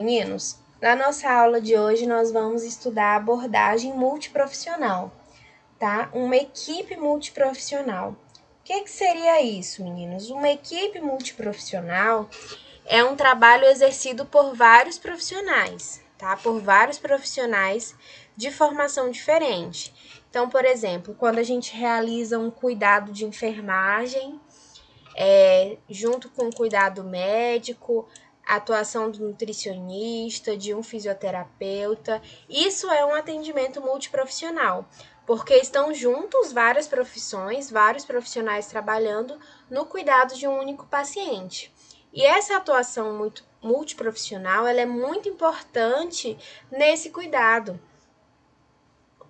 Meninos, na nossa aula de hoje nós vamos estudar a abordagem multiprofissional, tá? Uma equipe multiprofissional. O que seria isso, meninos? Uma equipe multiprofissional é um trabalho exercido por vários profissionais, tá? Por vários profissionais de formação diferente. Então, por exemplo, quando a gente realiza um cuidado de enfermagem, junto com o cuidado médico, a atuação do nutricionista, de um fisioterapeuta. Isso é um atendimento multiprofissional, porque estão juntos várias profissões, vários profissionais trabalhando no cuidado de um único paciente. E essa atuação multiprofissional, ela é muito importante nesse cuidado,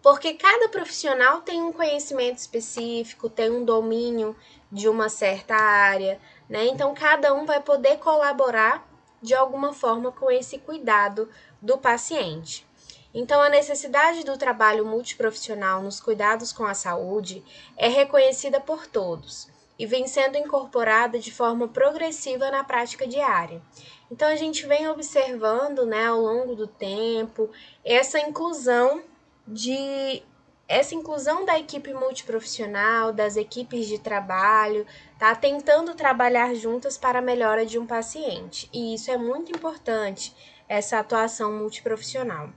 porque cada profissional tem um conhecimento específico, tem um domínio de uma certa área, né? Então, cada um vai poder colaborar de alguma forma com esse cuidado do paciente. Então, a necessidade do trabalho multiprofissional nos cuidados com a saúde é reconhecida por todos e vem sendo incorporada de forma progressiva na prática diária. Então, a gente vem observando, né, ao longo do tempo, essa inclusão da equipe multiprofissional, das equipes de trabalho, tá tentando trabalhar juntas para a melhora de um paciente. E isso é muito importante, essa atuação multiprofissional.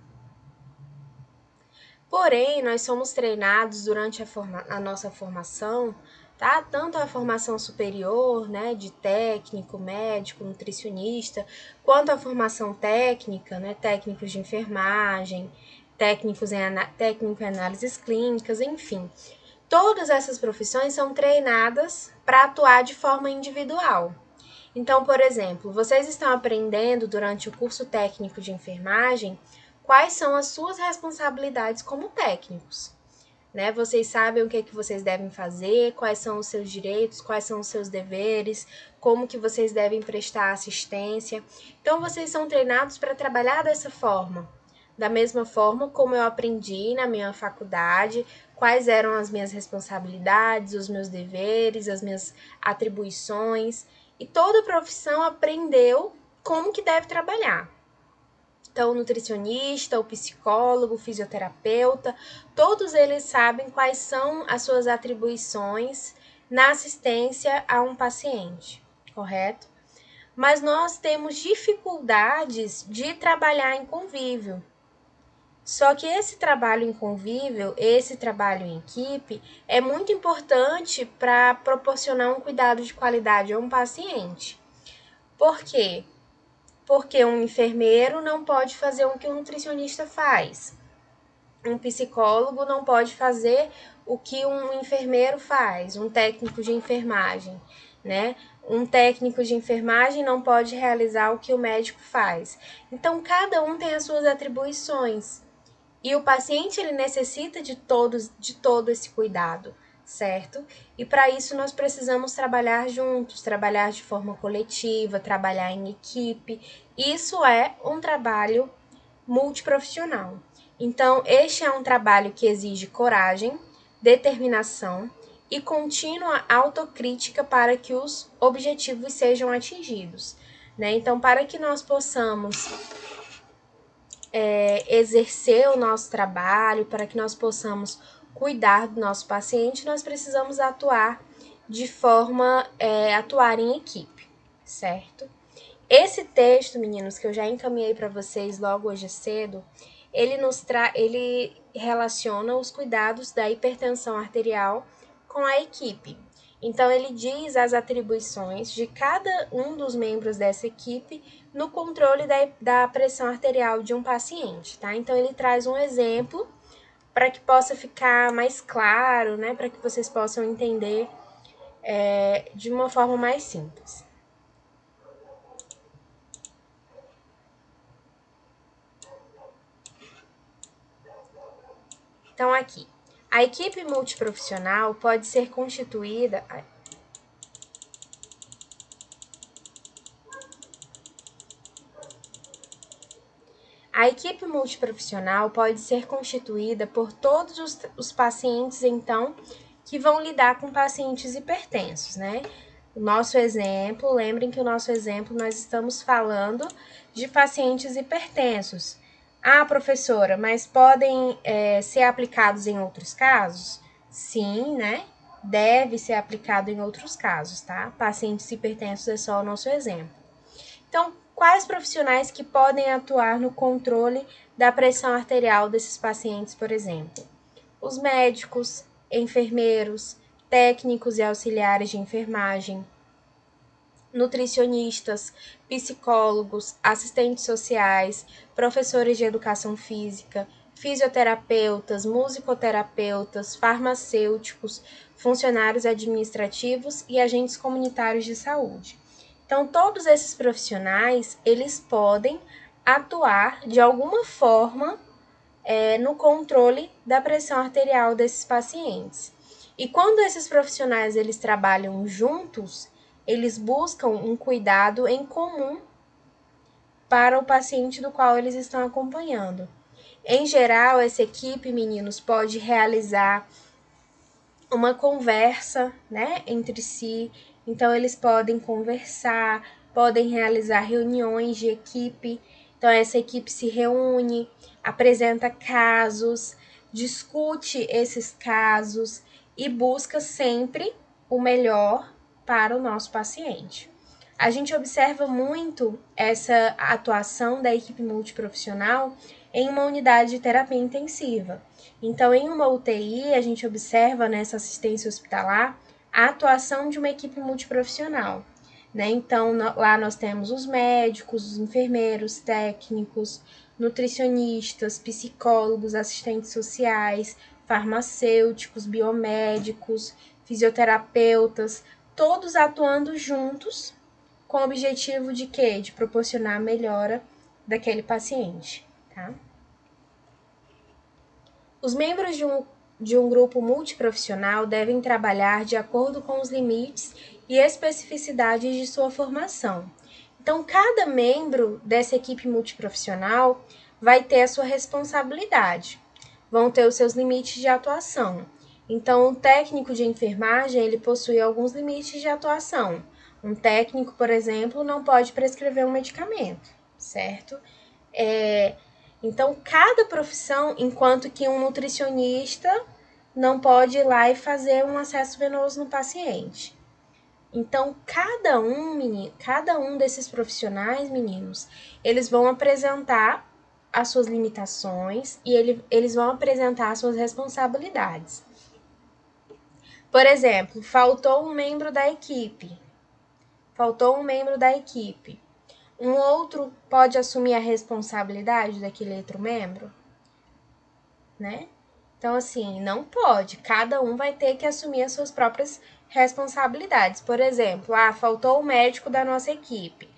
Porém, nós somos treinados durante a nossa formação, tá? Tanto a formação superior, né, de técnico, médico, nutricionista, quanto a formação técnica, né, técnicos de enfermagem, técnico em análises clínicas, enfim. Todas essas profissões são treinadas para atuar de forma individual. Então, por exemplo, vocês estão aprendendo durante o curso técnico de enfermagem quais são as suas responsabilidades como técnicos, né? Vocês sabem o que é que vocês devem fazer, quais são os seus direitos, quais são os seus deveres, como que vocês devem prestar assistência. Então, vocês são treinados para trabalhar dessa forma, da mesma forma como eu aprendi na minha faculdade, quais eram as minhas responsabilidades, os meus deveres, as minhas atribuições, e toda profissão aprendeu como que deve trabalhar. Então, o nutricionista, o psicólogo, o fisioterapeuta, todos eles sabem quais são as suas atribuições na assistência a um paciente, correto? Mas nós temos dificuldades de trabalhar em convívio. Só que esse trabalho em convívio, esse trabalho em equipe, é muito importante para proporcionar um cuidado de qualidade a um paciente. Por quê? Porque um enfermeiro não pode fazer o que um nutricionista faz. Um psicólogo não pode fazer o que um enfermeiro faz, um técnico de enfermagem, né? Um técnico de enfermagem não pode realizar o que o médico faz. Então, cada um tem as suas atribuições. E o paciente ele necessita de todo esse cuidado, certo? E para isso nós precisamos trabalhar juntos, trabalhar de forma coletiva, trabalhar em equipe. Isso é um trabalho multiprofissional. Então, este é um trabalho que exige coragem, determinação e contínua autocrítica para que os objetivos sejam atingidos, né? Então, para que nós possamos exercer o nosso trabalho, para que nós possamos cuidar do nosso paciente, nós precisamos atuar atuar em equipe, certo? Esse texto, meninos, que eu já encaminhei para vocês logo hoje cedo, ele relaciona os cuidados da hipertensão arterial com a equipe. Então, ele diz as atribuições de cada um dos membros dessa equipe no controle da pressão arterial de um paciente, tá? Então, ele traz um exemplo para que possa ficar mais claro, né? Para que vocês possam entender de uma forma mais simples. Então, aqui, a equipe multiprofissional pode ser constituída. A equipe multiprofissional pode ser constituída por todos os pacientes, então, que vão lidar com pacientes hipertensos, né? O nosso exemplo, lembrem que o nosso exemplo nós estamos falando de pacientes hipertensos. Ah, professora, mas podem ser aplicados em outros casos? Sim, né? Deve ser aplicado em outros casos, tá? Pacientes hipertensos é só o nosso exemplo. Então, quais profissionais que podem atuar no controle da pressão arterial desses pacientes, por exemplo? Os médicos, enfermeiros, técnicos e auxiliares de enfermagem, nutricionistas, psicólogos, assistentes sociais, professores de educação física, fisioterapeutas, musicoterapeutas, farmacêuticos, funcionários administrativos e agentes comunitários de saúde. Então, todos esses profissionais, eles podem atuar de alguma forma no controle da pressão arterial desses pacientes. E quando esses profissionais eles trabalham juntos, eles buscam um cuidado em comum para o paciente do qual eles estão acompanhando. Em geral, essa equipe, meninos, pode realizar uma conversa, né, entre si. Então, eles podem conversar, podem realizar reuniões de equipe. Então, essa equipe se reúne, apresenta casos, discute esses casos e busca sempre o melhor para o nosso paciente. A gente observa muito essa atuação da equipe multiprofissional em uma unidade de terapia intensiva. Então, em uma UTI, a gente observa nessa assistência hospitalar a atuação de uma equipe multiprofissional. Né? Então, lá nós temos os médicos, os enfermeiros, técnicos, nutricionistas, psicólogos, assistentes sociais, farmacêuticos, biomédicos, fisioterapeutas, todos atuando juntos com o objetivo de quê? De proporcionar a melhora daquele paciente, tá? Os membros de um grupo multiprofissional devem trabalhar de acordo com os limites e especificidades de sua formação. Então, cada membro dessa equipe multiprofissional vai ter a sua responsabilidade, vão ter os seus limites de atuação. Então, o técnico de enfermagem, ele possui alguns limites de atuação. Um técnico, por exemplo, não pode prescrever um medicamento, certo? Então, cada profissão, enquanto que um nutricionista não pode ir lá e fazer um acesso venoso no paciente. Então, cada um desses profissionais, meninos, eles vão apresentar as suas limitações e eles vão apresentar as suas responsabilidades. Por exemplo, faltou um membro da equipe. Um outro pode assumir a responsabilidade daquele outro membro, né? Então, assim, não pode. Cada um vai ter que assumir as suas próprias responsabilidades. Por exemplo, faltou o médico da nossa equipe.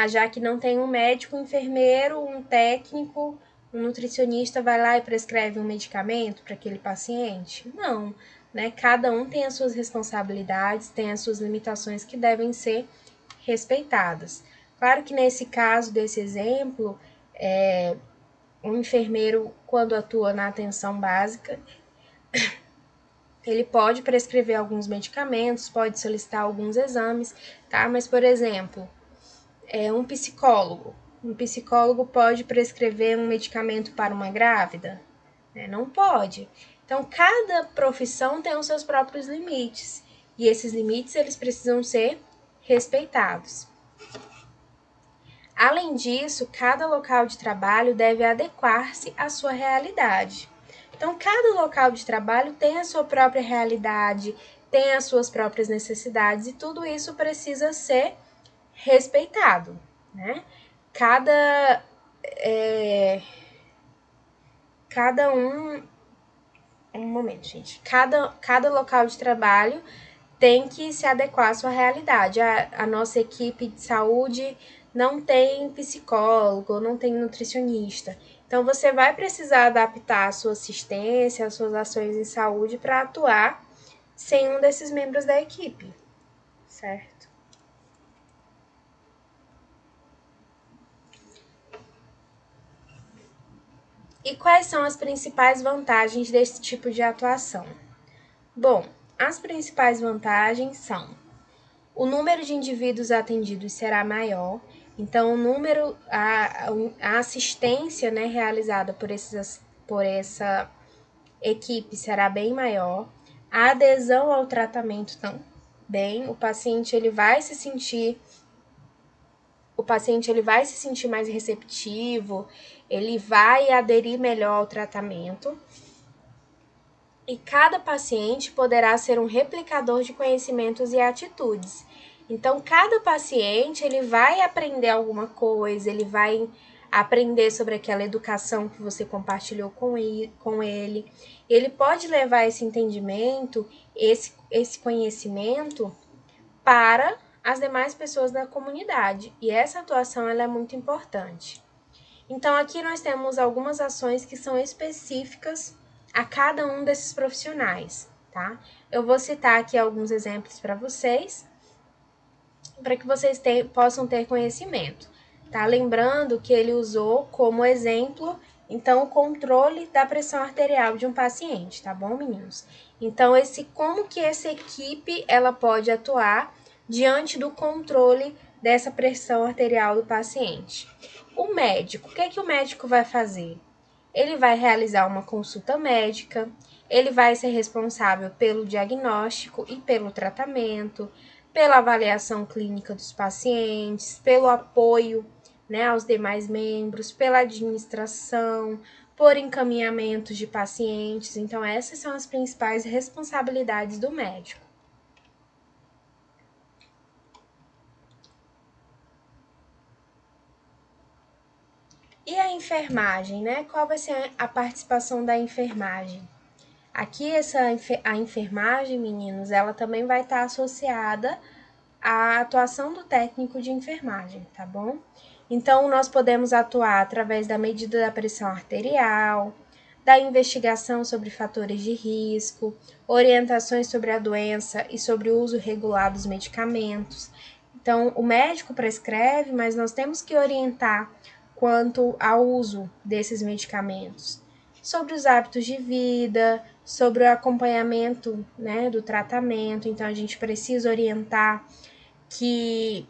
Já que não tem um médico, um enfermeiro, um técnico, um nutricionista vai lá e prescreve um medicamento para aquele paciente? Não, né? Cada um tem as suas responsabilidades, tem as suas limitações que devem ser respeitadas. Claro que nesse caso desse exemplo, um enfermeiro, quando atua na atenção básica, ele pode prescrever alguns medicamentos, pode solicitar alguns exames, tá? Mas, por exemplo, um psicólogo pode prescrever um medicamento para uma grávida? Não pode. Então, cada profissão tem os seus próprios limites, e esses limites, eles precisam ser respeitados. Além disso, cada local de trabalho deve adequar-se à sua realidade. Então, cada local de trabalho tem a sua própria realidade, tem as suas próprias necessidades e tudo isso precisa ser respeitado, né? Cada local de trabalho tem que se adequar à sua realidade. A nossa equipe de saúde não tem psicólogo, não tem nutricionista. Então, você vai precisar adaptar a sua assistência, as suas ações em saúde para atuar sem um desses membros da equipe, certo? E quais são as principais vantagens desse tipo de atuação? Bom, as principais vantagens são o número de indivíduos atendidos será maior, então a assistência, né, realizada por essa equipe será bem maior, a adesão ao tratamento também, o paciente ele vai se sentir mais receptivo, ele vai aderir melhor ao tratamento. E cada paciente poderá ser um replicador de conhecimentos e atitudes. Então, cada paciente ele vai aprender alguma coisa, ele vai aprender sobre aquela educação que você compartilhou com ele. Ele pode levar esse entendimento, esse conhecimento para as demais pessoas da comunidade. E essa atuação ela é muito importante. Então, aqui nós temos algumas ações que são específicas a cada um desses profissionais, tá? Eu vou citar aqui alguns exemplos para vocês, para que vocês possam ter conhecimento, tá? Lembrando que ele usou como exemplo, então, o controle da pressão arterial de um paciente, tá bom, meninos? Então, como que essa equipe, ela pode atuar diante do controle dessa pressão arterial do paciente? O médico, o que o médico vai fazer? Ele vai realizar uma consulta médica, ele vai ser responsável pelo diagnóstico e pelo tratamento, pela avaliação clínica dos pacientes, pelo apoio, né, aos demais membros, pela administração, por encaminhamentos de pacientes. Então, essas são as principais responsabilidades do médico. E a enfermagem, né? Qual vai ser a participação da enfermagem? Aqui a enfermagem, meninos, ela também vai estar associada à atuação do técnico de enfermagem, tá bom? Então, nós podemos atuar através da medida da pressão arterial, da investigação sobre fatores de risco, orientações sobre a doença e sobre o uso regular dos medicamentos. Então, o médico prescreve, mas nós temos que orientar quanto ao uso desses medicamentos, sobre os hábitos de vida, sobre o acompanhamento, né, do tratamento. Então, a gente precisa orientar que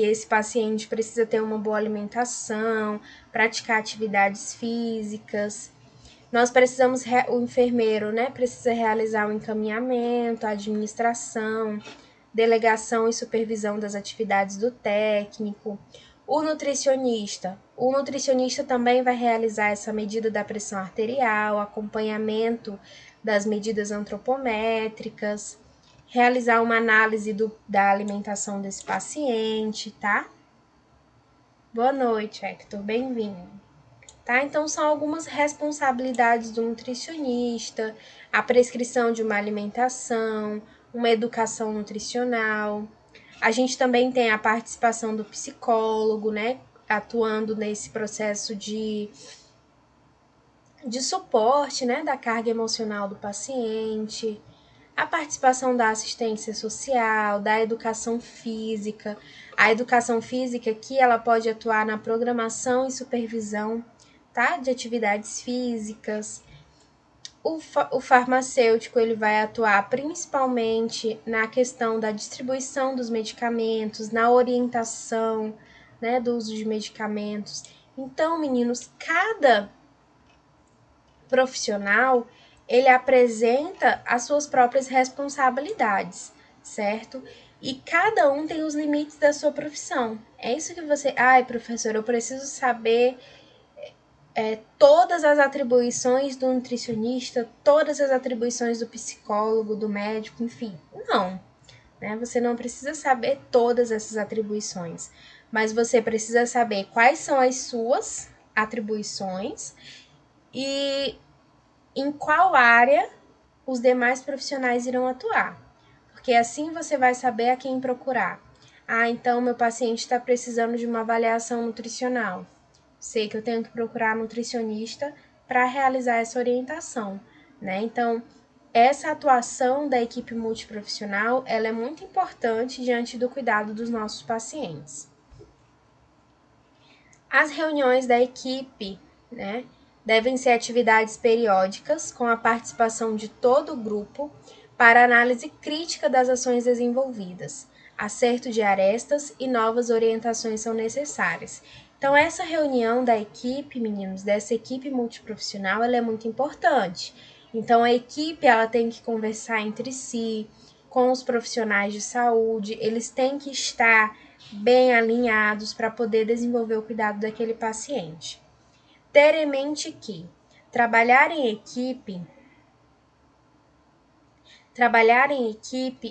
esse paciente precisa ter uma boa alimentação, praticar atividades físicas. Nós precisamos, o enfermeiro, né, precisa realizar o encaminhamento, a administração, delegação e supervisão das atividades do técnico. O nutricionista também vai realizar essa medida da pressão arterial, acompanhamento das medidas antropométricas, realizar uma análise da alimentação desse paciente, tá? Boa noite, Hector, bem-vindo. Tá? Então, são algumas responsabilidades do nutricionista, a prescrição de uma alimentação, uma educação nutricional. A gente também tem a participação do psicólogo, né? Atuando nesse processo de suporte, né? Da carga emocional do paciente. A participação da assistência social, da educação física. A educação física aqui, ela pode atuar na programação e supervisão, tá? De atividades físicas. O farmacêutico ele vai atuar principalmente na questão da distribuição dos medicamentos, na orientação, né, do uso de medicamentos. Então, meninos, cada profissional ele apresenta as suas próprias responsabilidades, certo? E cada um tem os limites da sua profissão. É isso que você... Ai, professor, eu preciso saber todas as atribuições do nutricionista, todas as atribuições do psicólogo, do médico, enfim. Não, né? Você não precisa saber todas essas atribuições, mas você precisa saber quais são as suas atribuições e em qual área os demais profissionais irão atuar. Porque assim você vai saber a quem procurar. Ah, então meu paciente está precisando de uma avaliação nutricional. Sei que eu tenho que procurar nutricionista para realizar essa orientação, né? Então, essa atuação da equipe multiprofissional, ela é muito importante diante do cuidado dos nossos pacientes. As reuniões da equipe, né, devem ser atividades periódicas com a participação de todo o grupo para análise crítica das ações desenvolvidas. Acerto de arestas e novas orientações são necessárias. Então, essa reunião da equipe, meninos, dessa equipe multiprofissional, ela é muito importante. Então, a equipe, ela tem que conversar entre si, com os profissionais de saúde, eles têm que estar bem alinhados para poder desenvolver o cuidado daquele paciente. Ter em mente que trabalhar em equipe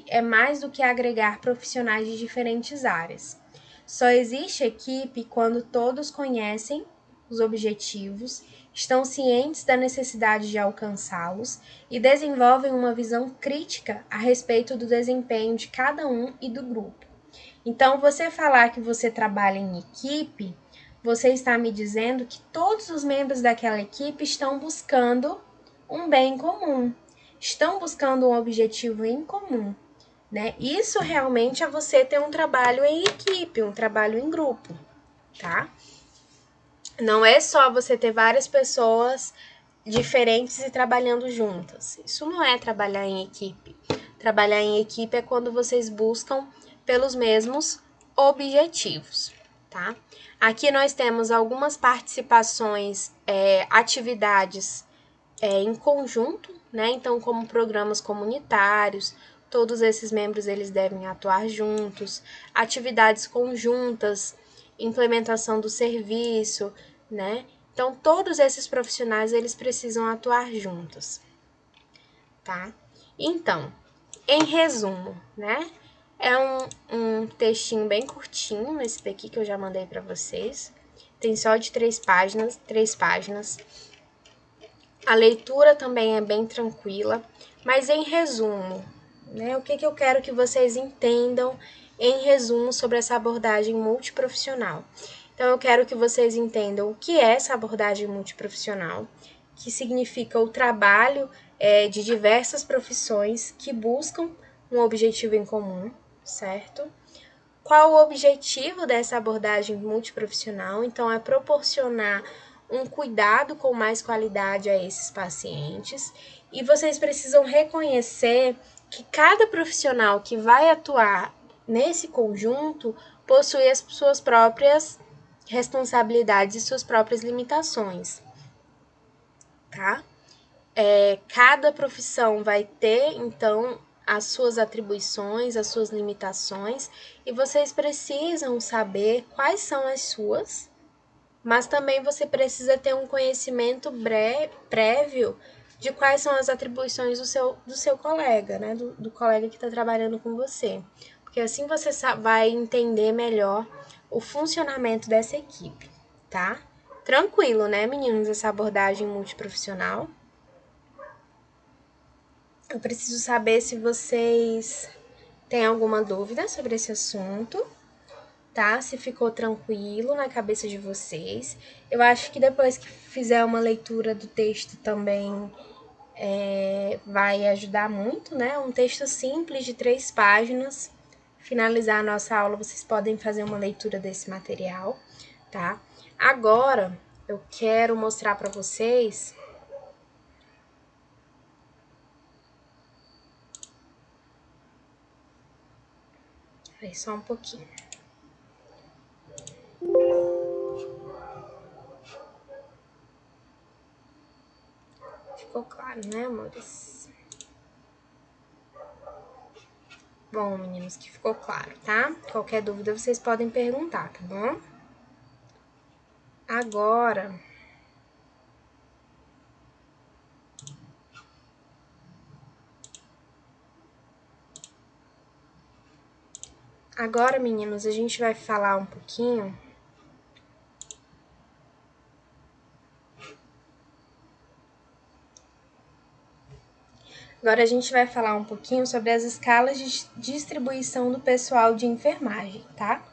é mais do que agregar profissionais de diferentes áreas. Só existe equipe quando todos conhecem os objetivos, estão cientes da necessidade de alcançá-los e desenvolvem uma visão crítica a respeito do desempenho de cada um e do grupo. Então, você falar que você trabalha em equipe, você está me dizendo que todos os membros daquela equipe estão buscando um bem comum, estão buscando um objetivo em comum, né? Isso realmente é você ter um trabalho em equipe, um trabalho em grupo, tá? Não é só você ter várias pessoas diferentes e trabalhando juntas. Isso não é trabalhar em equipe. Trabalhar em equipe é quando vocês buscam pelos mesmos objetivos, tá? Aqui nós temos algumas participações, atividades em conjunto, né? Então, como programas comunitários, todos esses membros eles devem atuar juntos, atividades conjuntas, implementação do serviço, né? Então, todos esses profissionais eles precisam atuar juntos, tá? Então, em resumo, né? É um textinho bem curtinho, esse daqui que eu já mandei para vocês. Tem só de 3 páginas. A leitura também é bem tranquila, mas em resumo, né? O que eu quero que vocês entendam em resumo sobre essa abordagem multiprofissional. Então, eu quero que vocês entendam o que é essa abordagem multiprofissional, que significa o trabalho de diversas profissões que buscam um objetivo em comum, certo? Qual o objetivo dessa abordagem multiprofissional? Então, é proporcionar um cuidado com mais qualidade a esses pacientes, e vocês precisam reconhecer que cada profissional que vai atuar nesse conjunto possui as suas próprias responsabilidades e suas próprias limitações, tá? Cada profissão vai ter, então, as suas atribuições, as suas limitações, e vocês precisam saber quais são as suas, mas também você precisa ter um conhecimento prévio de quais são as atribuições do seu colega, né? Do colega que está trabalhando com você. Porque assim você vai entender melhor o funcionamento dessa equipe, tá? Tranquilo, né, meninos, essa abordagem multiprofissional? Eu preciso saber se vocês têm alguma dúvida sobre esse assunto, tá? Se ficou tranquilo na cabeça de vocês. Eu acho que depois que fizer uma leitura do texto também vai ajudar muito, né? Um texto simples de 3 páginas. Finalizar a nossa aula, vocês podem fazer uma leitura desse material, tá? Agora, eu quero mostrar para vocês aí só um pouquinho. Ficou claro, né, amores? Bom, meninos, que ficou claro, tá? Qualquer dúvida vocês podem perguntar, tá bom? Agora, meninos, a gente vai falar um pouquinho sobre as escalas de distribuição do pessoal de enfermagem, tá?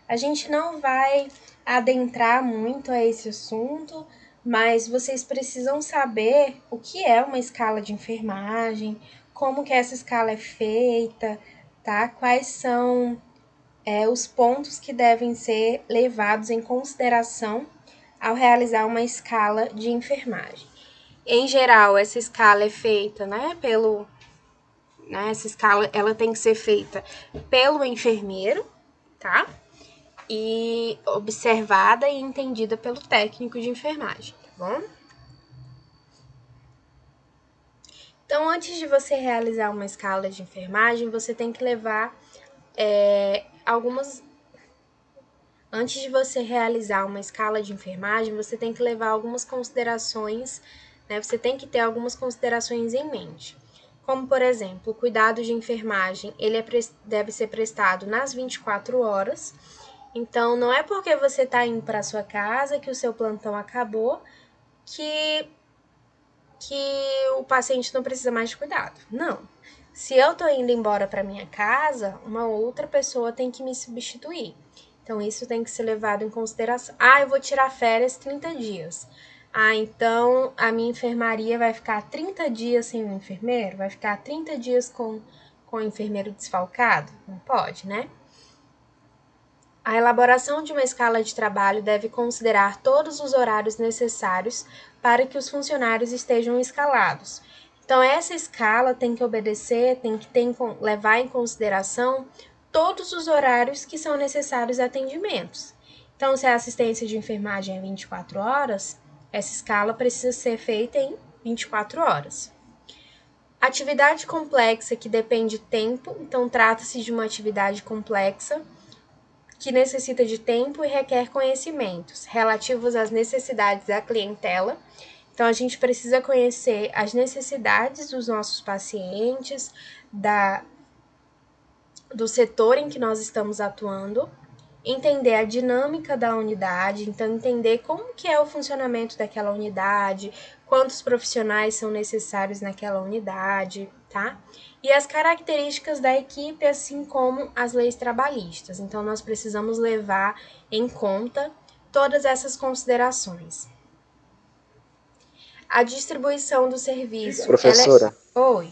A gente não vai adentrar muito a esse assunto, mas vocês precisam saber o que é uma escala de enfermagem, como que essa escala é feita, tá? Quais são os pontos que devem ser levados em consideração ao realizar uma escala de enfermagem. Em geral, essa escala é feita, né, né? Essa escala, ela tem que ser feita pelo enfermeiro, tá? E observada e entendida pelo técnico de enfermagem, tá bom? Então, antes de você realizar uma escala de enfermagem, você tem que levar algumas. Antes de você realizar uma escala de enfermagem, você tem que levar algumas considerações, né? Você tem que ter algumas considerações em mente. Como, por exemplo, o cuidado de enfermagem, deve ser prestado nas 24 horas. Então, não é porque você está indo para sua casa que o seu plantão acabou que o paciente não precisa mais de cuidado. Não. Se eu tô indo embora para minha casa, uma outra pessoa tem que me substituir. Então, isso tem que ser levado em consideração. Ah, eu vou tirar férias 30 dias. Ah, então a minha enfermaria vai ficar 30 dias sem o enfermeiro? Vai ficar 30 dias com o enfermeiro desfalcado? Não pode, né? A elaboração de uma escala de trabalho deve considerar todos os horários necessários para que os funcionários estejam escalados. Então, essa escala tem que obedecer, tem que levar em consideração todos os horários que são necessários a atendimentos. Então, se a assistência de enfermagem é 24 horas, essa escala precisa ser feita em 24 horas. Atividade complexa que depende de tempo, então trata-se de uma atividade complexa que necessita de tempo e requer conhecimentos relativos às necessidades da clientela. Então, a gente precisa conhecer as necessidades dos nossos pacientes, do setor em que nós estamos atuando, entender a dinâmica da unidade, então entender como que é o funcionamento daquela unidade, quantos profissionais são necessários naquela unidade, tá? E as características da equipe, assim como as leis trabalhistas. Então, nós precisamos levar em conta todas essas considerações. A distribuição do serviço, Professora, Oi.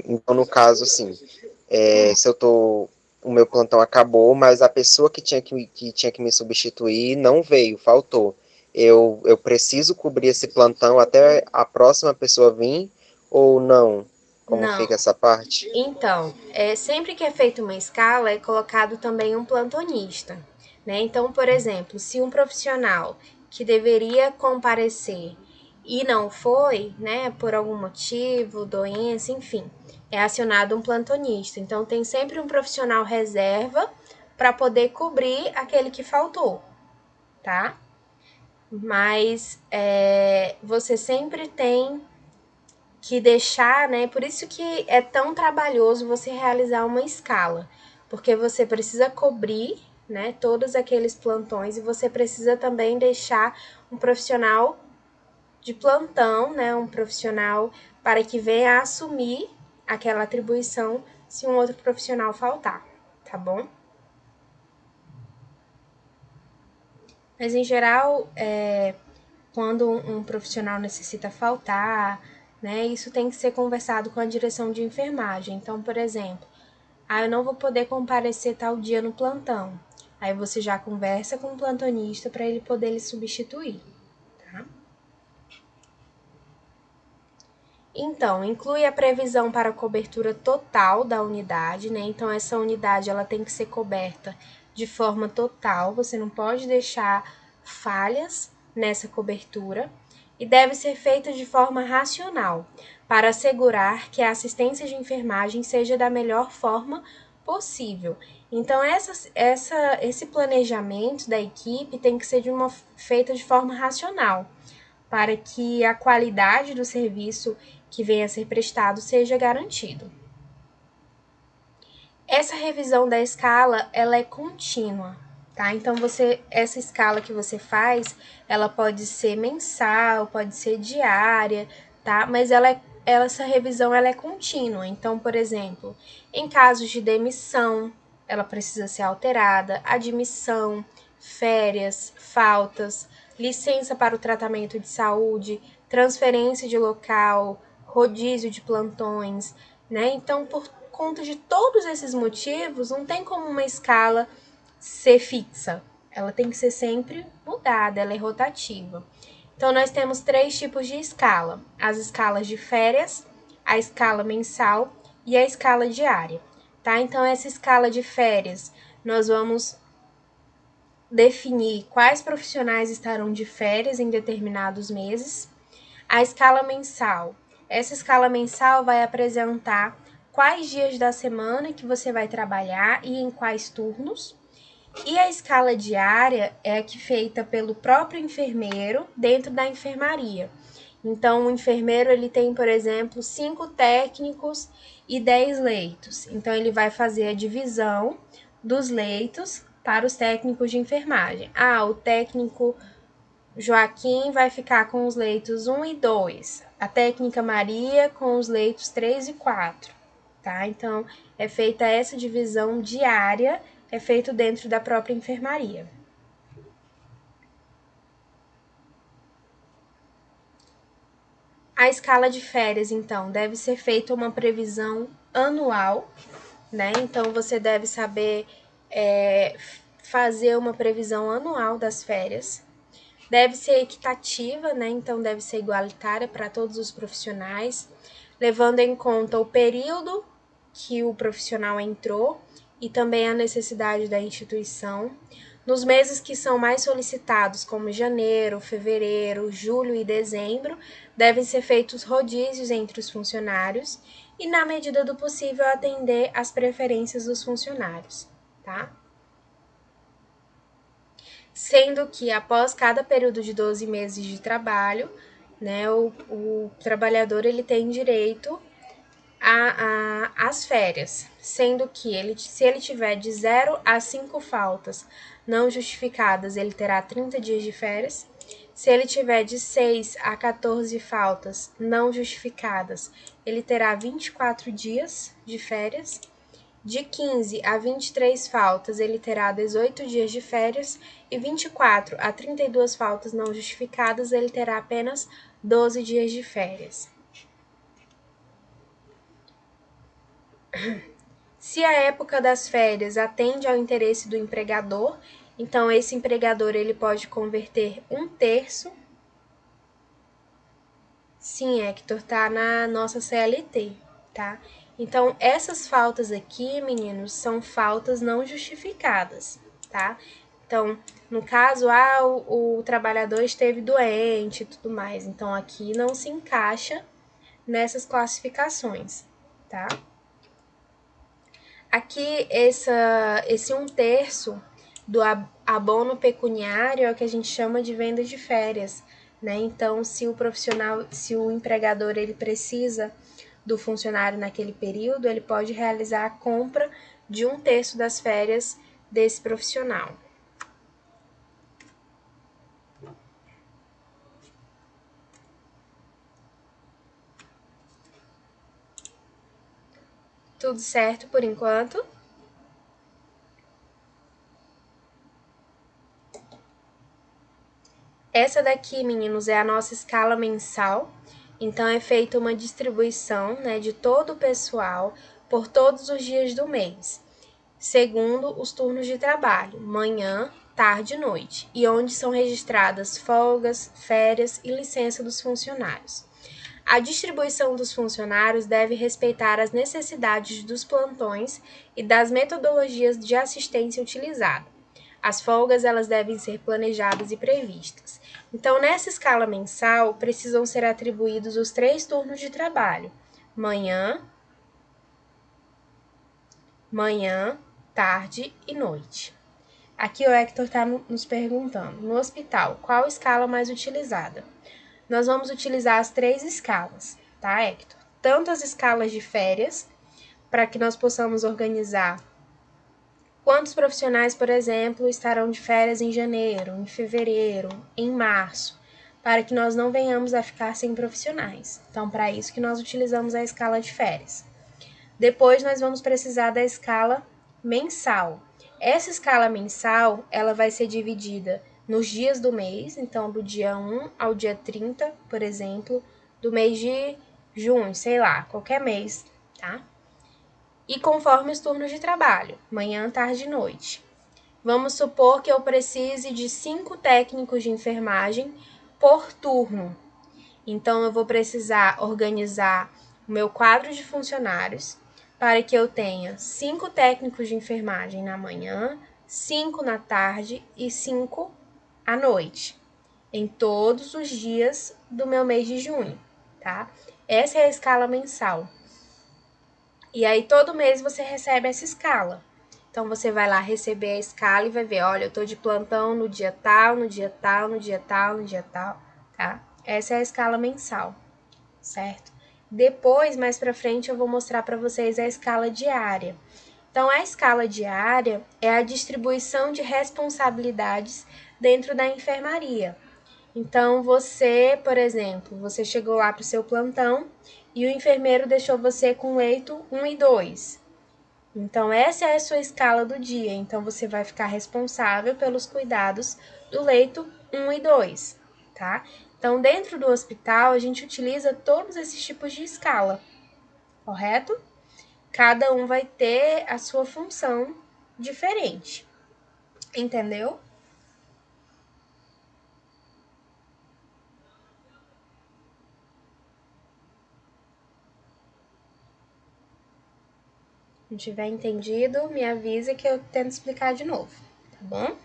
então no caso, assim, se eu tô. O meu plantão acabou, mas a pessoa que tinha que me substituir não veio, faltou. Eu preciso cobrir esse plantão até a próxima pessoa vir ou não? Como Não. fica essa parte? Então, sempre que é feita uma escala, é colocado também um plantonista, né? Então, por exemplo, se um profissional que deveria comparecer e não foi, né, por algum motivo, doença, enfim, é acionado um plantonista. Então, tem sempre um profissional reserva para poder cobrir aquele que faltou, tá? Mas você sempre tem que deixar, né? Por isso que é tão trabalhoso você realizar uma escala, porque você precisa cobrir, né, todos aqueles plantões e você precisa também deixar um profissional de plantão, né, um profissional para que venha assumir aquela atribuição se um outro profissional faltar, tá bom? Mas em geral, quando um profissional necessita faltar, né, isso tem que ser conversado com a direção de enfermagem. Então, por exemplo, eu não vou poder comparecer tal dia no plantão. Aí você já conversa com o plantonista para ele poder lhe substituir, tá? Então, inclui a previsão para a cobertura total da unidade, né? Então, essa unidade ela tem que ser coberta de forma total, você não pode deixar falhas nessa cobertura e deve ser feita de forma racional, para assegurar que a assistência de enfermagem seja da melhor forma possível. Então, esse planejamento da equipe tem que ser feita de forma racional, para que a qualidade do serviço que venha a ser prestado seja garantido. Essa revisão da escala, ela é contínua, tá? Então essa escala que você faz, ela pode ser mensal, pode ser diária, tá? Mas essa revisão ela é contínua. Então, por exemplo, em casos de demissão, ela precisa ser alterada, admissão, férias, faltas, licença para o tratamento de saúde, transferência de local, rodízio de plantões, né? Então, por conta de todos esses motivos, não tem como uma escala ser fixa. Ela tem que ser sempre mudada, ela é rotativa. Então, nós temos 3 tipos de escala: as escalas de férias, a escala mensal e a escala diária, tá? Então, essa escala de férias, nós vamos definir quais profissionais estarão de férias em determinados meses. A escala mensal. Essa escala mensal vai apresentar quais dias da semana que você vai trabalhar e em quais turnos. E a escala diária é a que é feita pelo próprio enfermeiro dentro da enfermaria. Então, o enfermeiro ele tem, por exemplo, 5 técnicos e 10 leitos. Então, ele vai fazer a divisão dos leitos para os técnicos de enfermagem. Ah, o técnico Joaquim vai ficar com os leitos 1 e 2. A técnica Maria com os leitos 3 e 4. Tá? Então, é feita essa divisão diária, é feito dentro da própria enfermaria. A escala de férias, então, deve ser feita uma previsão anual, né? Então, você deve saber fazer uma previsão anual das férias. Deve ser equitativa, né? Então, deve ser igualitária para todos os profissionais, levando em conta o período que o profissional entrou e também a necessidade da instituição. Nos meses que são mais solicitados, como janeiro, fevereiro, julho e dezembro, devem ser feitos rodízios entre os funcionários e, na medida do possível, atender às preferências dos funcionários, tá? Sendo que, após cada período de 12 meses de trabalho, né, o trabalhador ele tem direito às férias, sendo que se ele tiver de 0 a 5 faltas não justificadas, ele terá 30 dias de férias. Se ele tiver de 6 a 14 faltas não justificadas, ele terá 24 dias de férias. De 15 a 23 faltas, ele terá 18 dias de férias. E 24 a 32 faltas não justificadas, ele terá apenas 12 dias de férias. Se a época das férias atende ao interesse do empregador, então esse empregador ele pode converter 1/3. Sim, Hector, tá na nossa CLT, tá? Então, essas faltas aqui, meninos, são faltas não justificadas, tá? Então, no caso, o trabalhador esteve doente e tudo mais. Então, aqui não se encaixa nessas classificações, tá? Aqui, esse 1/3 do abono pecuniário é o que a gente chama de venda de férias, né? Então, se o empregador ele precisa do funcionário naquele período, ele pode realizar a compra de 1/3 das férias desse profissional. Tudo certo por enquanto? Essa daqui, meninos, é a nossa escala mensal. Então, é feita uma distribuição, né, de todo o pessoal por todos os dias do mês, segundo os turnos de trabalho, manhã, tarde e noite, e onde são registradas folgas, férias e licença dos funcionários. A distribuição dos funcionários deve respeitar as necessidades dos plantões e das metodologias de assistência utilizada. As folgas elas devem ser planejadas e previstas. Então, nessa escala mensal, precisam ser atribuídos os 3 turnos de trabalho: manhã, tarde e noite. Aqui o Hector está nos perguntando: no hospital, qual escala mais utilizada? Nós vamos utilizar as 3 escalas, tá, Hector? Tanto as escalas de férias, para que nós possamos organizar quantos profissionais, por exemplo, estarão de férias em janeiro, em fevereiro, em março, para que nós não venhamos a ficar sem profissionais. Então, para isso que nós utilizamos a escala de férias. Depois, nós vamos precisar da escala mensal. Essa escala mensal, ela vai ser dividida nos dias do mês, então do dia 1 ao dia 30, por exemplo, do mês de junho, sei lá, qualquer mês, tá? E conforme os turnos de trabalho, manhã, tarde e noite. Vamos supor que eu precise de 5 técnicos de enfermagem por turno. Então, eu vou precisar organizar o meu quadro de funcionários para que eu tenha 5 técnicos de enfermagem na manhã, 5 na tarde e 5 à noite, em todos os dias do meu mês de junho, tá? Essa é a escala mensal. E aí, todo mês você recebe essa escala. Então, você vai lá receber a escala e vai ver, olha, eu tô de plantão no dia tal, no dia tal, no dia tal, no dia tal, tá? Essa é a escala mensal, certo? Depois, mais pra frente, eu vou mostrar para vocês a escala diária. Então, a escala diária é a distribuição de responsabilidades dentro da enfermaria. Então, você, por exemplo, você chegou lá para o seu plantão e o enfermeiro deixou você com leito 1 e 2. Então, essa é a sua escala do dia. Então, você vai ficar responsável pelos cuidados do leito 1 e 2, tá? Então, dentro do hospital, a gente utiliza todos esses tipos de escala, correto? Cada um vai ter a sua função diferente, entendeu? Se não tiver entendido, me avisa que eu tento explicar de novo, tá bom?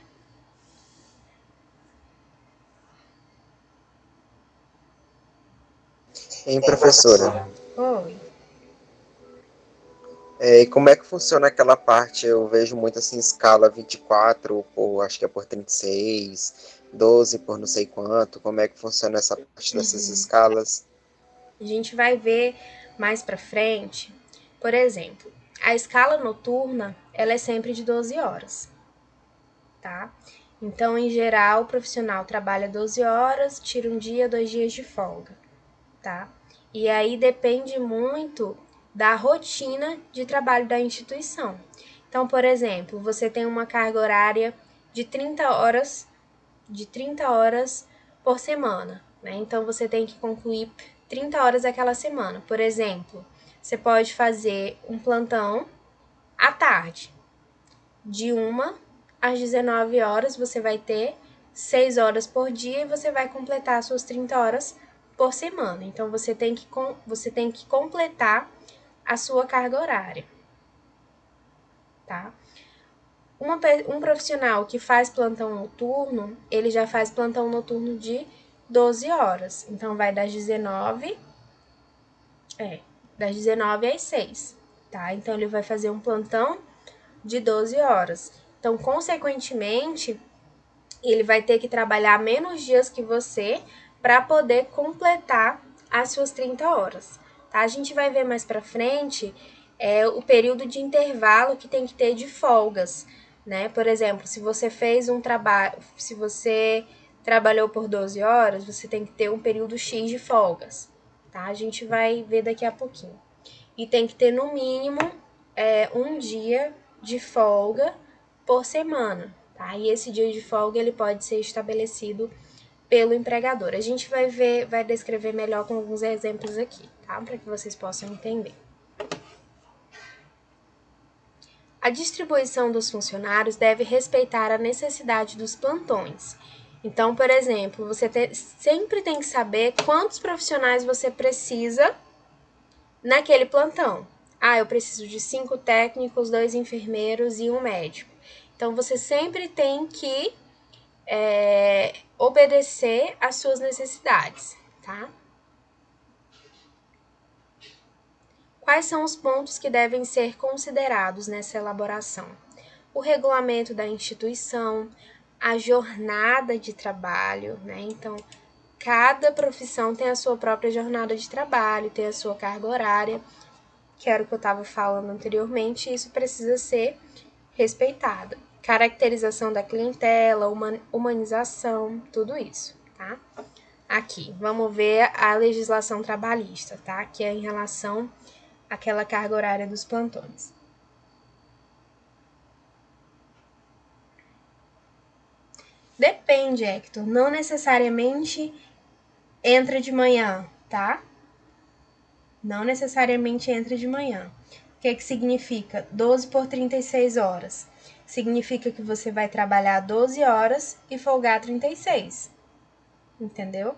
Hein, professora? Oi. E como é que funciona aquela parte? Eu vejo muito assim, escala 24 por, acho que é por 36, 12 por não sei quanto. Como é que funciona essa parte dessas escalas? A gente vai ver mais para frente. Por exemplo, a escala noturna, ela é sempre de 12 horas, tá? Então, em geral, o profissional trabalha 12 horas, tira um dia, 2 dias de folga, tá? E aí depende muito da rotina de trabalho da instituição. Então, por exemplo, você tem uma carga horária de 30 horas, por semana, né? Então, você tem que concluir 30 horas daquela semana. Por exemplo, você pode fazer um plantão à tarde, de 1 às 19 horas, você vai ter 6 horas por dia e você vai completar suas 30 horas por semana. Então, você tem que completar a sua carga horária, tá? Um profissional que faz plantão noturno, ele já faz plantão noturno de 12 horas. Então, vai das 19 às 6, tá? Então, ele vai fazer um plantão de 12 horas. Então, consequentemente, ele vai ter que trabalhar menos dias que você para poder completar as suas 30 horas, tá? A gente vai ver mais para frente o período de intervalo que tem que ter de folgas, né? Por exemplo, se você fez um trabalho, se você trabalhou por 12 horas, você tem que ter um período X de folgas, tá? A gente vai ver daqui a pouquinho. E tem que ter no mínimo um dia de folga por semana, tá? E esse dia de folga ele pode ser estabelecido pelo empregador. A gente vai descrever melhor com alguns exemplos aqui, tá? Para que vocês possam entender. A distribuição dos funcionários deve respeitar a necessidade dos plantões. Então, por exemplo, você sempre tem que saber quantos profissionais você precisa naquele plantão. Ah, eu preciso de 5 técnicos, 2 enfermeiros e um médico. Então, você sempre tem que obedecer às suas necessidades, tá? Quais são os pontos que devem ser considerados nessa elaboração? O regulamento da instituição, a jornada de trabalho, né? Então, cada profissão tem a sua própria jornada de trabalho, tem a sua carga horária, que era o que eu estava falando anteriormente, e isso precisa ser respeitado. Caracterização da clientela, humanização, tudo isso, tá? Aqui, vamos ver a legislação trabalhista, tá? Que é em relação àquela carga horária dos plantões. Depende, Hector. Não necessariamente entra de manhã, tá? Não necessariamente entra de manhã. O que significa? 12 por 36 horas. Significa que você vai trabalhar 12 horas e folgar 36. entendeu?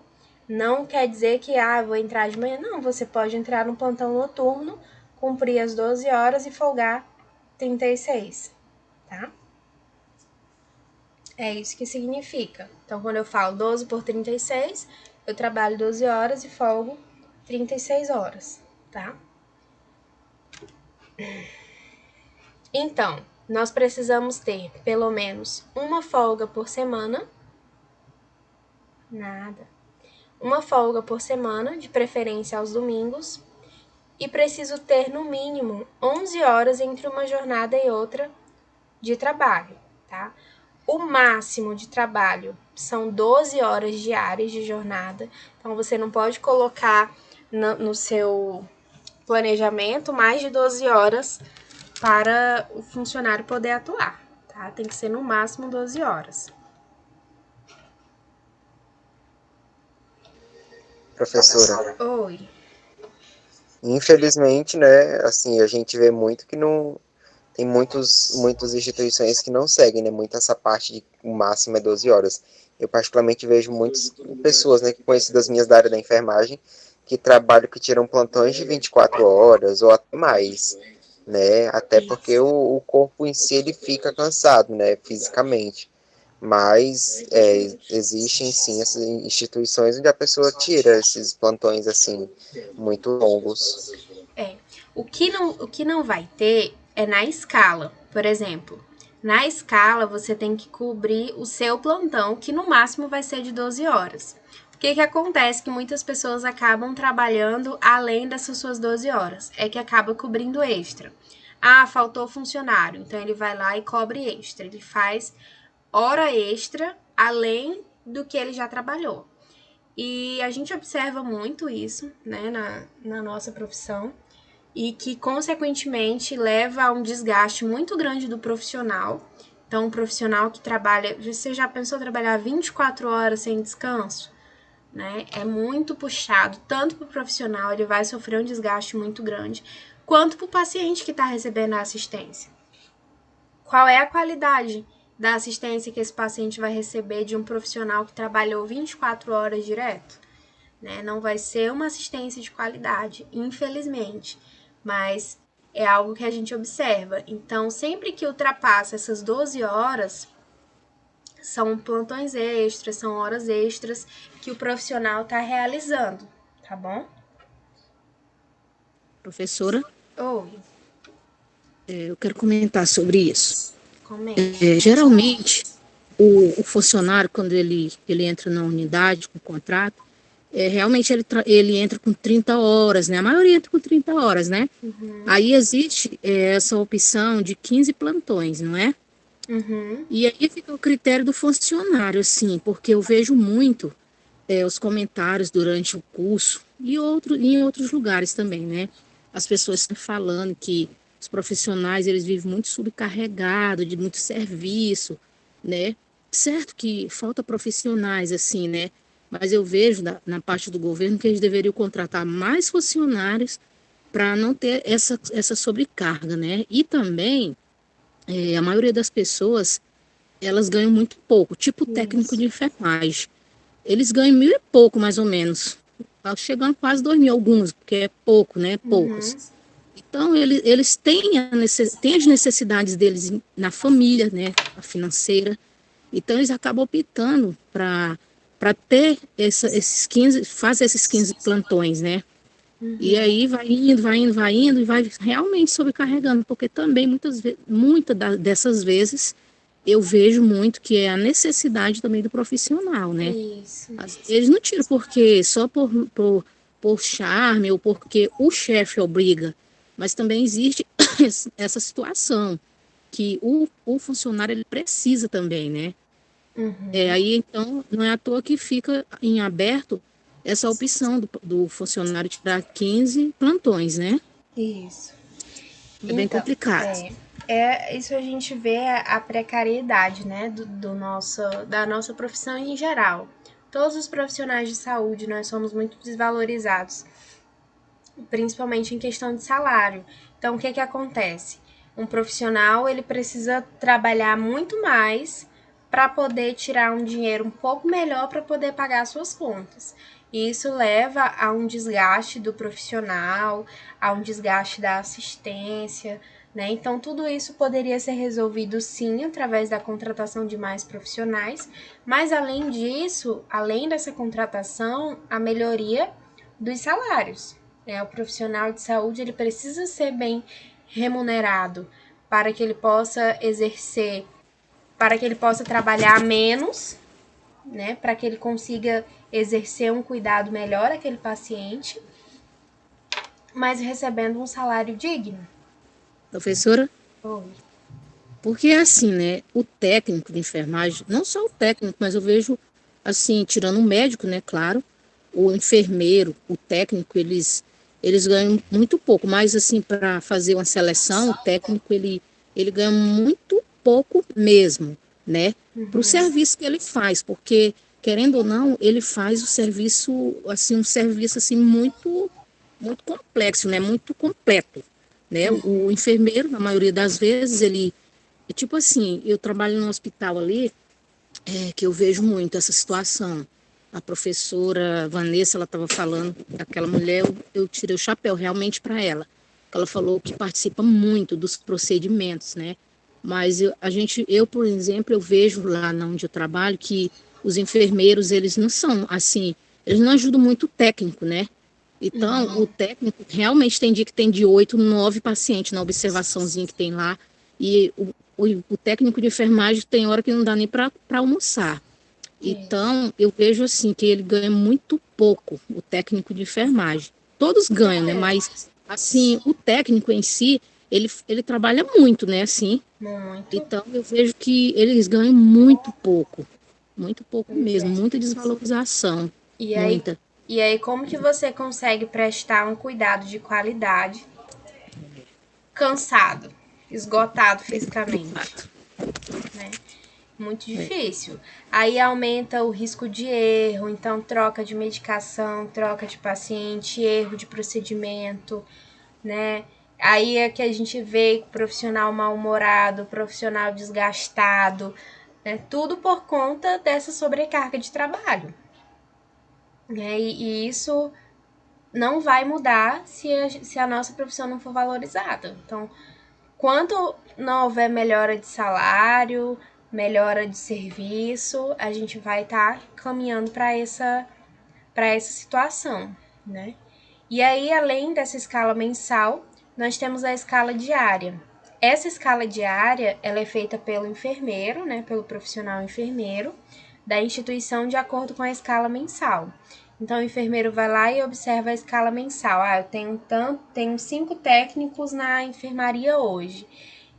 Não quer dizer que, vou entrar de manhã. Não, você pode entrar no plantão noturno, cumprir as 12 horas e folgar 36, tá? É isso que significa. Então, quando eu falo 12 por 36, eu trabalho 12 horas e folgo 36 horas, tá? Então, nós precisamos ter pelo menos uma folga por semana. Nada. Uma folga por semana, de preferência aos domingos. E preciso ter no mínimo 11 horas entre uma jornada e outra de trabalho, tá? O máximo de trabalho são 12 horas diárias de jornada, então você não pode colocar no seu planejamento mais de 12 horas para o funcionário poder atuar, tá? Tem que ser no máximo 12 horas. Professora, Oi. infelizmente, né, assim, a gente vê muito que não tem muitas instituições que não seguem, né, muito essa parte de o máximo é 12 horas. Eu particularmente vejo muitas pessoas, né, conhecidas minhas da área da enfermagem, que trabalham, que tiram plantões de 24 horas ou até mais, né, até porque o corpo em si ele fica cansado, né, fisicamente. Mas existem sim essas instituições onde a pessoa tira esses plantões assim muito longos. É. O que não vai ter é na escala. Por exemplo, na escala você tem que cobrir o seu plantão, que no máximo vai ser de 12 horas. O que acontece que muitas pessoas acabam trabalhando além dessas suas 12 horas? É que acaba cobrindo extra. Faltou funcionário, então ele vai lá e cobre extra. Ele faz hora extra além do que ele já trabalhou. E a gente observa muito isso, né, na nossa profissão, e que, consequentemente, leva a um desgaste muito grande do profissional. Então, um profissional que trabalha... Você já pensou em trabalhar 24 horas sem descanso? Né? É muito puxado, tanto para o profissional, ele vai sofrer um desgaste muito grande, quanto para o paciente que está recebendo a assistência. Qual é a qualidade da assistência que esse paciente vai receber de um profissional que trabalhou 24 horas direto? Né? Não vai ser uma assistência de qualidade, infelizmente, mas é algo que a gente observa. Então, sempre que ultrapassa essas 12 horas, são plantões extras, são horas extras que o profissional está realizando, tá bom? Professora, Oi, eu quero comentar sobre isso. comente. Geralmente, o funcionário, quando ele entra na unidade com contrato, realmente ele entra com 30 horas, né? A maioria entra com 30 horas, né? Aí existe essa opção de 15 plantões, não é? E aí fica o critério do funcionário, assim, porque eu vejo muito os comentários durante o curso e em outros lugares também, né? As pessoas estão falando que os profissionais, eles vivem muito sobrecarregados, de muito serviço, né? Certo que falta profissionais, assim, né? Mas eu vejo na parte do governo que eles deveriam contratar mais funcionários para não ter essa sobrecarga, né? E também, a maioria das pessoas, elas ganham muito pouco, tipo técnico Isso. de enfermagem. Eles ganham 1.000 e pouco, mais ou menos. Tá chegando quase 2.000, alguns, porque é pouco, né? Poucos. Então, eles têm, têm as necessidades deles na família, né? A financeira. Então, eles acabam optando para ter esses 15, fazer esses 15 plantões, né? E aí vai indo, vai indo, vai indo, e vai realmente sobrecarregando, porque também dessas vezes eu vejo muito que é a necessidade também do profissional, né? Isso. Eles não tiram porque só por charme ou porque o chefe obriga, mas também existe essa situação que o funcionário ele precisa também, né? Aí então não é à toa que fica em aberto essa opção do funcionário tirar 15 plantões, né? Isso. É bem Então, complicado. isso a gente vê a precariedade, né, da nossa profissão em geral. Todos os profissionais de saúde, nós somos muito desvalorizados, principalmente em questão de salário. Então, o que acontece? Um profissional, ele precisa trabalhar muito mais para poder tirar um dinheiro um pouco melhor para poder pagar suas contas. E isso leva a um desgaste do profissional, a um desgaste da assistência, né? Então, tudo isso poderia ser resolvido sim através da contratação de mais profissionais, mas além disso, além dessa contratação, a melhoria dos salários. O profissional de saúde ele precisa ser bem remunerado para que ele possa exercer, para que ele possa trabalhar menos, né? Para que ele consiga exercer um cuidado melhor àquele paciente, mas recebendo um salário digno. Professora? Oi. Porque é assim, né? O técnico de enfermagem, não só o técnico, mas eu vejo, assim, tirando o médico, né? Claro, o enfermeiro, o técnico, eles ganham muito pouco. Mas, assim, para fazer uma seleção, o técnico, ele ganha muito pouco mesmo, né? Para o serviço que ele faz, porque, querendo ou não, ele faz o serviço, assim, um serviço, assim, muito complexo, né? Muito completo, né? O enfermeiro, na maioria das vezes, ele tipo assim, eu trabalho no hospital ali, que eu vejo muito essa situação. A professora Vanessa, ela estava falando, aquela mulher, eu tirei o chapéu realmente para ela. Ela falou que participa muito dos procedimentos, né? Mas eu, por exemplo, eu vejo lá onde eu trabalho que os enfermeiros, eles não são assim, eles não ajudam muito o técnico, né? Então, o técnico realmente tem dia que tem de 8, 9 pacientes na observaçãozinha que tem lá. E o técnico de enfermagem tem hora que não dá nem para almoçar. Isso. Então, eu vejo assim que ele ganha muito pouco, o técnico de enfermagem. Todos ganham, né? Mas, assim, o técnico em si, ele trabalha muito, né? Assim, Muito. então, eu vejo que eles ganham muito pouco Pois mesmo, é. muita desvalorização, E aí, muita. e aí, como que você consegue prestar um cuidado de qualidade cansado, esgotado De fisicamente, fato. né? Muito É. difícil. Aí aumenta o risco de erro, então troca de medicação, troca de paciente, erro de procedimento, né? Aí é que a gente vê o profissional mal-humorado, o profissional desgastado, né? Tudo por conta dessa sobrecarga de trabalho. Né? E isso não vai mudar se a nossa profissão não for valorizada. Então, quanto não houver melhora de salário, melhora de serviço, a gente vai estar caminhando para essa situação, né? E aí, além dessa escala mensal, nós temos a escala diária. Essa escala diária, ela é feita pelo enfermeiro, né, pelo profissional enfermeiro da instituição de acordo com a escala mensal. Então, o enfermeiro vai lá e observa a escala mensal. Eu tenho 5 técnicos na enfermaria hoje.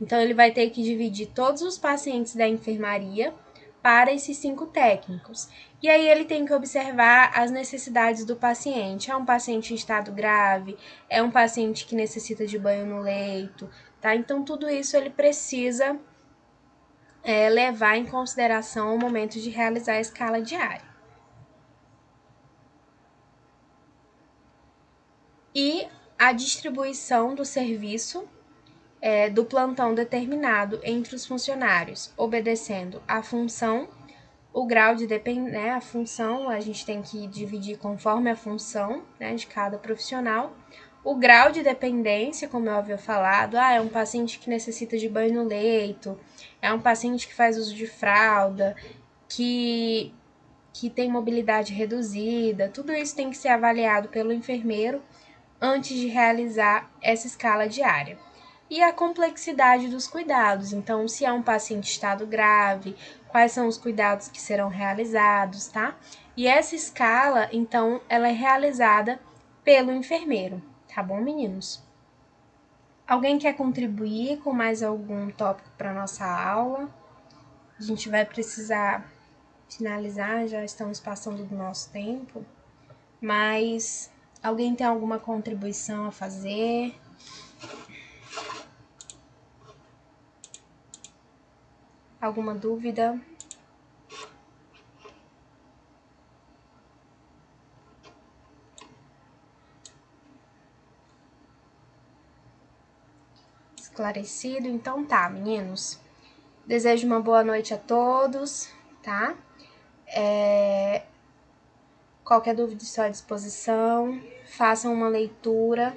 Então, ele vai ter que dividir todos os pacientes da enfermaria para esses 5 técnicos. E aí ele tem que observar as necessidades do paciente. É um paciente em estado grave? É um paciente que necessita de banho no leito? Tá? Então, tudo isso ele precisa levar em consideração ao momento de realizar a escala diária. E a distribuição do serviço do plantão determinado entre os funcionários, obedecendo a função, o grau de dependência, né, a função a gente tem que dividir conforme a função, né, de cada profissional. O grau de dependência, como eu havia falado, é um paciente que necessita de banho no leito, é um paciente que faz uso de fralda, que, que tem mobilidade reduzida, tudo isso tem que ser avaliado pelo enfermeiro antes de realizar essa escala diária. E a complexidade dos cuidados. Então, se é um paciente em estado grave, quais são os cuidados que serão realizados, tá? E essa escala, então, ela é realizada pelo enfermeiro, tá bom, meninos? Alguém quer contribuir com mais algum tópico para nossa aula? A gente vai precisar finalizar, já estamos passando do nosso tempo, mas alguém tem alguma contribuição a fazer? Alguma dúvida? Esclarecido? Então tá, meninos. Desejo uma boa noite a todos, tá? Qualquer dúvida estou à disposição. Façam uma leitura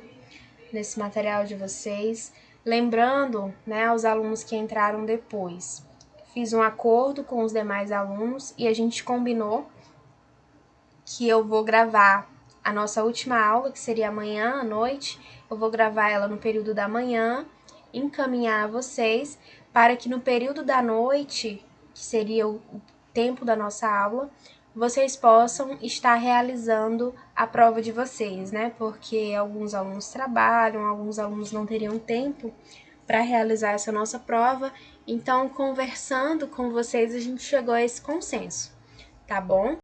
nesse material de vocês. Lembrando, né, aos alunos que entraram depois, fiz um acordo com os demais alunos e a gente combinou que eu vou gravar a nossa última aula, que seria amanhã à noite, eu vou gravar ela no período da manhã, encaminhar a vocês, para que no período da noite, que seria o tempo da nossa aula, vocês possam estar realizando a prova de vocês, né? Porque alguns alunos trabalham, alguns alunos não teriam tempo para realizar essa nossa prova. Então, conversando com vocês, a gente chegou a esse consenso, tá bom?